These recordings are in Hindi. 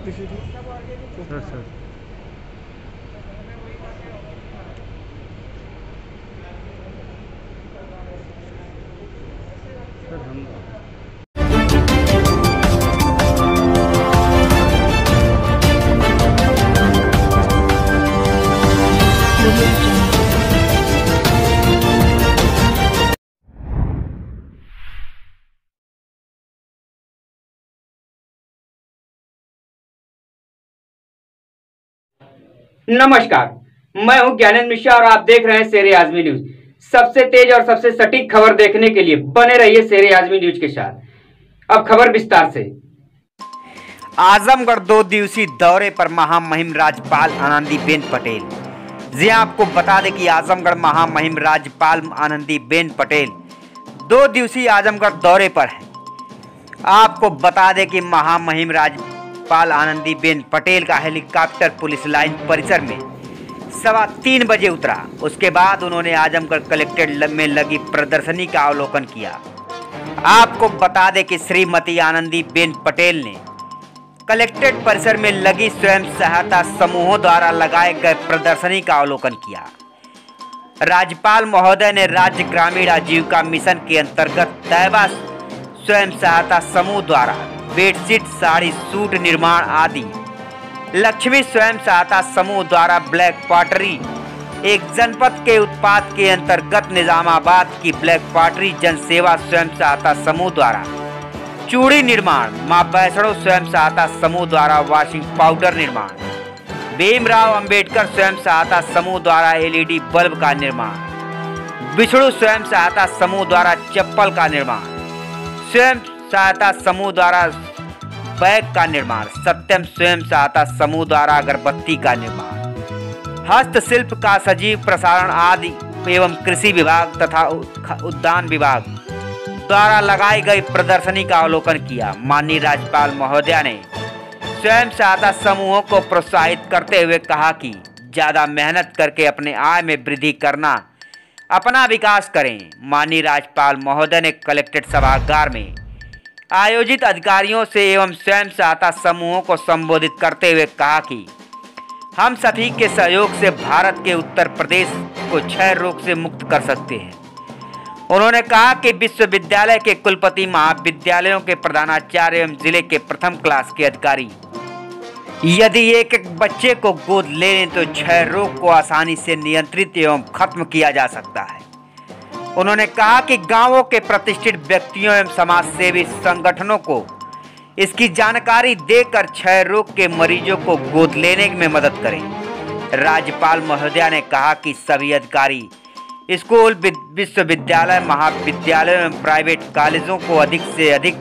सर सर सर हम नमस्कार, मैं हूं ज्ञानेंद्र मिश्रा और आप देख रहे हैं शेर आजमी न्यूज। सबसे तेज और सबसे सटीक खबर देखने के लिए बने रहिए शेर आजमी न्यूज के साथ। अब खबर विस्तार से। आजमगढ़ 2 दिवसीय दौरे पर महामहिम राज्यपाल आनंदीबेन पटेल। जी आपको बता दें कि आजमगढ़ महामहिम राज्यपाल आनंदीबेन पटेल 2 दिवसीय आजमगढ़ दौरे पर है। आपको बता दें कि महामहिम राज्यपाल आनंदीबेन पटेल का हेलीकॉप्टर पुलिस लाइन परिसर में 3:15 बजे उतरा। उसके बाद उन्होंने आजमगढ़ कलेक्ट्रेट में लगी प्रदर्शनी का अवलोकन किया। आपको बता दें कि श्रीमती आनंदीबेन पटेल ने कलेक्ट्रेट परिसर में लगी स्वयं सहायता समूहों द्वारा लगाए गए प्रदर्शनी का अवलोकन किया। राज्यपाल महोदय ने राज्य ग्रामीण आजीविका मिशन के अंतर्गत तैयबा स्वयं सहायता समूह द्वारा बेडशीट, साड़ी, सूट निर्माण आदि, लक्ष्मी स्वयं सहायता समूह द्वारा ब्लैक पॉटरी, एक जनपद के उत्पाद के अंतर्गत निजामाबाद की ब्लैक पॉटरी जनसेवा स्वयं सहायता समूह द्वारा चूड़ी निर्माण, मां वैष्णो स्वयं सहायता समूह द्वारा वॉशिंग पाउडर निर्माण, भीमराव अंबेडकर स्वयं सहायता समूह द्वारा एलईडी बल्ब का निर्माण, बिछड़ू स्वयं सहायता समूह द्वारा चप्पल का निर्माण, स्वयं सहायता समूह द्वारा बैग का निर्माण, सत्यम स्वयं सहायता समूह द्वारा अगरबत्ती का निर्माण, हस्तशिल्प का सजीव प्रसारण आदि एवं कृषि विभाग तथा उद्यान विभाग द्वारा लगाई गई प्रदर्शनी का अवलोकन किया। माननीय राज्यपाल महोदया ने स्वयं सहायता समूहों को प्रोत्साहित करते हुए कहा कि ज़्यादा मेहनत करके अपने आय में वृद्धि करना, अपना विकास करें। माननीय राज्यपाल महोदय ने कलेक्ट्रेट सभागार में आयोजित अधिकारियों से एवं स्वयं सहायता समूहों को संबोधित करते हुए कहा कि हम सभी के सहयोग से भारत के उत्तर प्रदेश को क्षय रोग से मुक्त कर सकते हैं। उन्होंने कहा कि विश्वविद्यालय के कुलपति, महाविद्यालयों के प्रधानाचार्य एवं जिले के प्रथम क्लास के अधिकारी यदि एक एक बच्चे को गोद लें तो क्षय रोग को आसानी से नियंत्रित एवं खत्म किया जा सकता है। उन्होंने कहा कि गांवों के प्रतिष्ठित व्यक्तियों एवं समाजसेवी संगठनों को इसकी जानकारी देकर क्षय रोग के मरीजों को गोद लेने में मदद करें। राज्यपाल महोदया ने कहा कि सभी अधिकारी स्कूल, विश्वविद्यालय, महाविद्यालयों एवं प्राइवेट कॉलेजों को अधिक से अधिक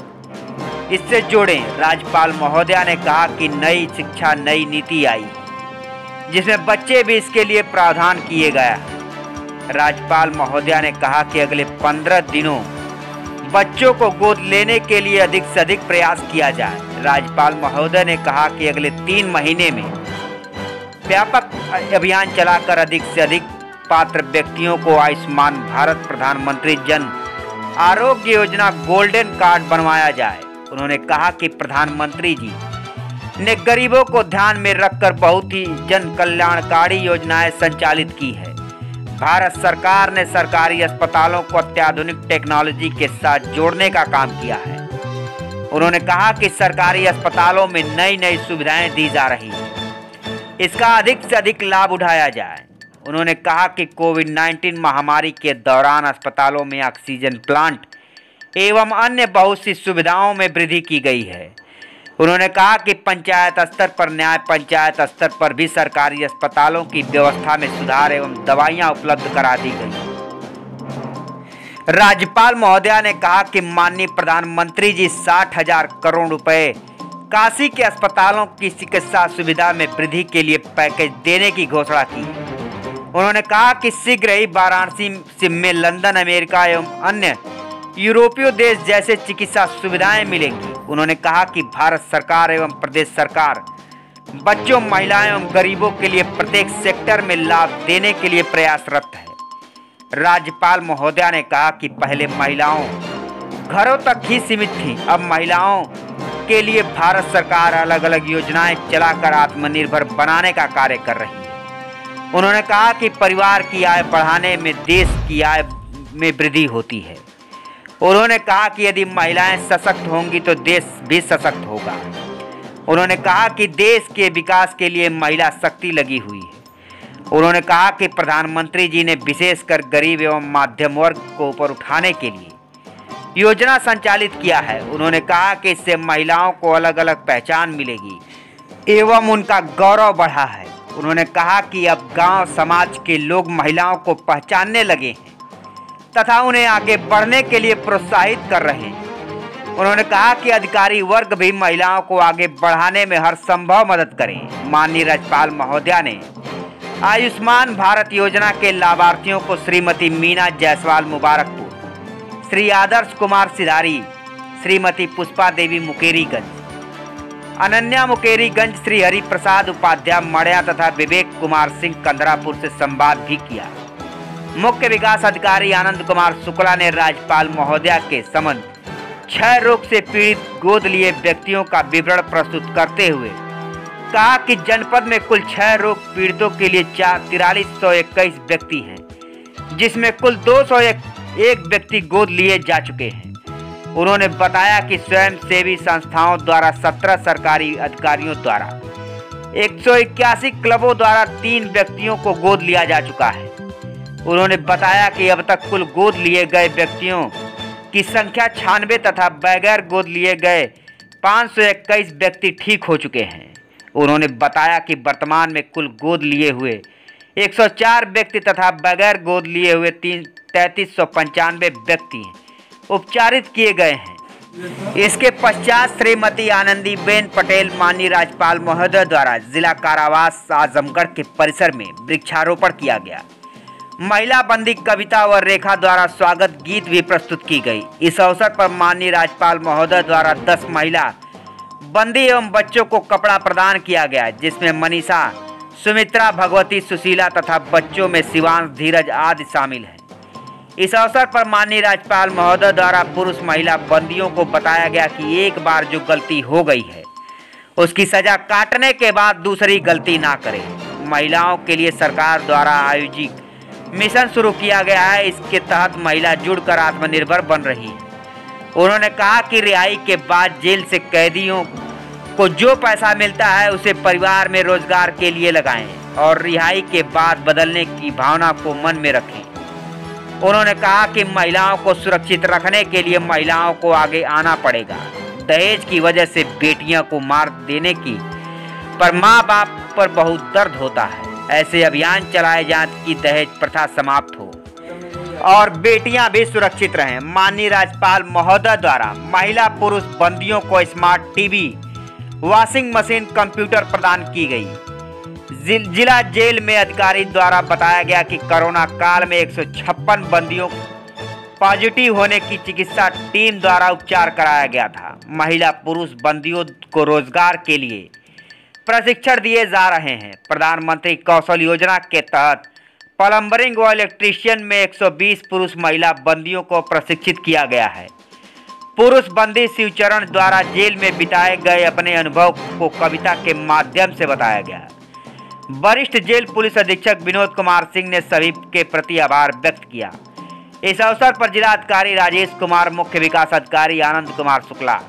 इससे जोड़ें। राज्यपाल महोदया ने कहा कि नई शिक्षा नई नीति आई जिसमें बच्चे भी इसके लिए प्रावधान किए गया है। राज्यपाल महोदया ने कहा कि अगले 15 दिनों बच्चों को गोद लेने के लिए अधिक से अधिक प्रयास किया जाए। राज्यपाल महोदय ने कहा कि अगले 3 महीने में व्यापक अभियान चलाकर अधिक से अधिक पात्र व्यक्तियों को आयुष्मान भारत प्रधानमंत्री जन आरोग्य योजना गोल्डन कार्ड बनवाया जाए। उन्होंने कहा कि प्रधानमंत्री जी ने गरीबों को ध्यान में रखकर बहुत ही जन कल्याणकारी योजनाएं संचालित की है। भारत सरकार ने सरकारी अस्पतालों को अत्याधुनिक टेक्नोलॉजी के साथ जोड़ने का काम किया है। उन्होंने कहा कि सरकारी अस्पतालों में नई नई सुविधाएं दी जा रही हैं, इसका अधिक से अधिक लाभ उठाया जाए। उन्होंने कहा कि कोविड-19 महामारी के दौरान अस्पतालों में ऑक्सीजन प्लांट एवं अन्य बहुत सी सुविधाओं में वृद्धि की गई है। उन्होंने कहा कि पंचायत स्तर पर न्याय पंचायत स्तर पर भी सरकारी अस्पतालों की व्यवस्था में सुधार एवं दवाइयां उपलब्ध करा दी गई। राज्यपाल महोदया ने कहा कि माननीय प्रधानमंत्री जी 60,000 करोड़ रुपए काशी के अस्पतालों की चिकित्सा सुविधा में वृद्धि के लिए पैकेज देने की घोषणा की। उन्होंने कहा कि शीघ्र ही वाराणसी में लंदन, अमेरिका एवं अन्य यूरोपीय देश जैसे चिकित्सा सुविधाएं मिलेंगी। उन्होंने कहा कि भारत सरकार एवं प्रदेश सरकार बच्चों, महिलाओं एवं गरीबों के लिए प्रत्येक सेक्टर में लाभ देने के लिए प्रयासरत है। राज्यपाल महोदया ने कहा कि पहले महिलाओं घरों तक ही सीमित थीं, अब महिलाओं के लिए भारत सरकार अलग अलग योजनाएं चलाकर आत्मनिर्भर बनाने का कार्य कर रही है। उन्होंने कहा कि परिवार की आय बढ़ाने में देश की आय में वृद्धि होती है। उन्होंने कहा कि यदि महिलाएं सशक्त होंगी तो देश भी सशक्त होगा। उन्होंने कहा कि देश के विकास के लिए महिला शक्ति लगी हुई है। उन्होंने कहा कि प्रधानमंत्री जी ने विशेषकर गरीब एवं मध्यम वर्ग को ऊपर उठाने के लिए योजना संचालित किया है। उन्होंने कहा कि इससे महिलाओं को अलग अलग पहचान मिलेगी एवं उनका गौरव बढ़ा है। उन्होंने कहा कि अब गांव समाज के लोग महिलाओं को पहचानने लगे हैं तथा उन्हें आगे बढ़ने के लिए प्रोत्साहित कर रहे हैं। उन्होंने कहा कि अधिकारी वर्ग भी महिलाओं को आगे बढ़ाने में हर संभव मदद करें। माननीय राज्यपाल महोदया ने आयुष्मान भारत योजना के लाभार्थियों को श्रीमती मीना जायसवाल मुबारकपुर, श्री आदर्श कुमार सिधारी, श्रीमती पुष्पा देवी मुकेरीगंज, अनन्या मुकेरीगंज, श्री हरि प्रसाद उपाध्याय मड़िया तथा विवेक कुमार सिंह कंदरापुर से संवाद भी किया। मुख्य विकास अधिकारी आनंद कुमार शुक्ला ने राज्यपाल महोदया के समक्ष क्षय रोग से पीड़ित गोद लिए व्यक्तियों का विवरण प्रस्तुत करते हुए कहा कि जनपद में कुल क्षय रोग पीड़ितों के लिए 4321 व्यक्ति हैं, जिसमें कुल 201 व्यक्ति गोद लिए जा चुके हैं। उन्होंने बताया कि स्वयंसेवी संस्थाओं द्वारा 17 सरकारी अधिकारियों द्वारा 181 क्लबों द्वारा 3 व्यक्तियों को गोद लिया जा चुका है। उन्होंने बताया कि अब तक कुल गोद लिए गए व्यक्तियों की संख्या 96 तथा बगैर गोद लिए गए 521 व्यक्ति ठीक हो चुके हैं। उन्होंने बताया कि वर्तमान में कुल गोद लिए हुए 104 व्यक्ति तथा बगैर गोद लिए हुए 3395 व्यक्ति उपचारित किए गए हैं। इसके पश्चात श्रीमती आनंदीबेन पटेल माननीय राज्यपाल महोदय द्वारा जिला कारावास आजमगढ़ के परिसर में वृक्षारोपण किया गया। महिला बंदी कविता व रेखा द्वारा स्वागत गीत भी प्रस्तुत की गई। इस अवसर पर माननीय राज्यपाल महोदय द्वारा 10 महिला बंदी एवं बच्चों को कपड़ा प्रदान किया गया, जिसमें मनीषा, सुमित्रा, भगवती, सुशीला तथा बच्चों में शिवांश, धीरज आदि शामिल हैं। इस अवसर पर माननीय राज्यपाल महोदय द्वारा पुरुष महिला बंदियों को बताया गया कि एक बार जो गलती हो गई है उसकी सजा काटने के बाद दूसरी गलती ना करें। महिलाओं के लिए सरकार द्वारा आयोजित मिशन शुरू किया गया है। इसके तहत महिला जुड़कर आत्मनिर्भर बन रही है। उन्होंने कहा कि रिहाई के बाद जेल से कैदियों को जो पैसा मिलता है उसे परिवार में रोजगार के लिए लगाएं और रिहाई के बाद बदलने की भावना को मन में रखें। उन्होंने कहा कि महिलाओं को सुरक्षित रखने के लिए महिलाओं को आगे आना पड़ेगा। दहेज की वजह से बेटियां को मार देने की पर माँ बाप पर बहुत दर्द होता है। ऐसे अभियान चलाए जाएं कि दहेज प्रथा समाप्त हो और बेटियां भी सुरक्षित रहें। माननीय राज्यपाल महोदय द्वारा महिला पुरुष बंदियों को smart TV, washing machine, computer प्रदान की गई। जिला जेल में अधिकारी द्वारा बताया गया कि कोरोना काल में 156 बंदियों पॉजिटिव होने की चिकित्सा टीम द्वारा उपचार कराया गया था। महिला पुरुष बंदियों को रोजगार के लिए प्रशिक्षण दिए जा रहे हैं। प्रधानमंत्री कौशल योजना के तहत प्लम्बरिंग व इलेक्ट्रीशियन में 120 पुरुष महिला बंदियों को प्रशिक्षित किया गया है। पुरुष बंदी शिवचरण द्वारा जेल में बिताए गए अपने अनुभव को कविता के माध्यम से बताया गया। वरिष्ठ जेल पुलिस अधीक्षक विनोद कुमार सिंह ने सभी के प्रति आभार व्यक्त किया। इस अवसर पर जिलाधिकारी राजेश कुमार, मुख्य विकास अधिकारी आनंद कुमार शुक्ला,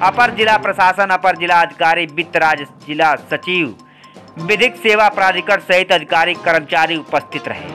अपर जिला प्रशासन, अपर जिला अधिकारी वित्त राज्य जिला सचिव, विधिक सेवा प्राधिकरण सहित अधिकारी कर्मचारी उपस्थित रहे।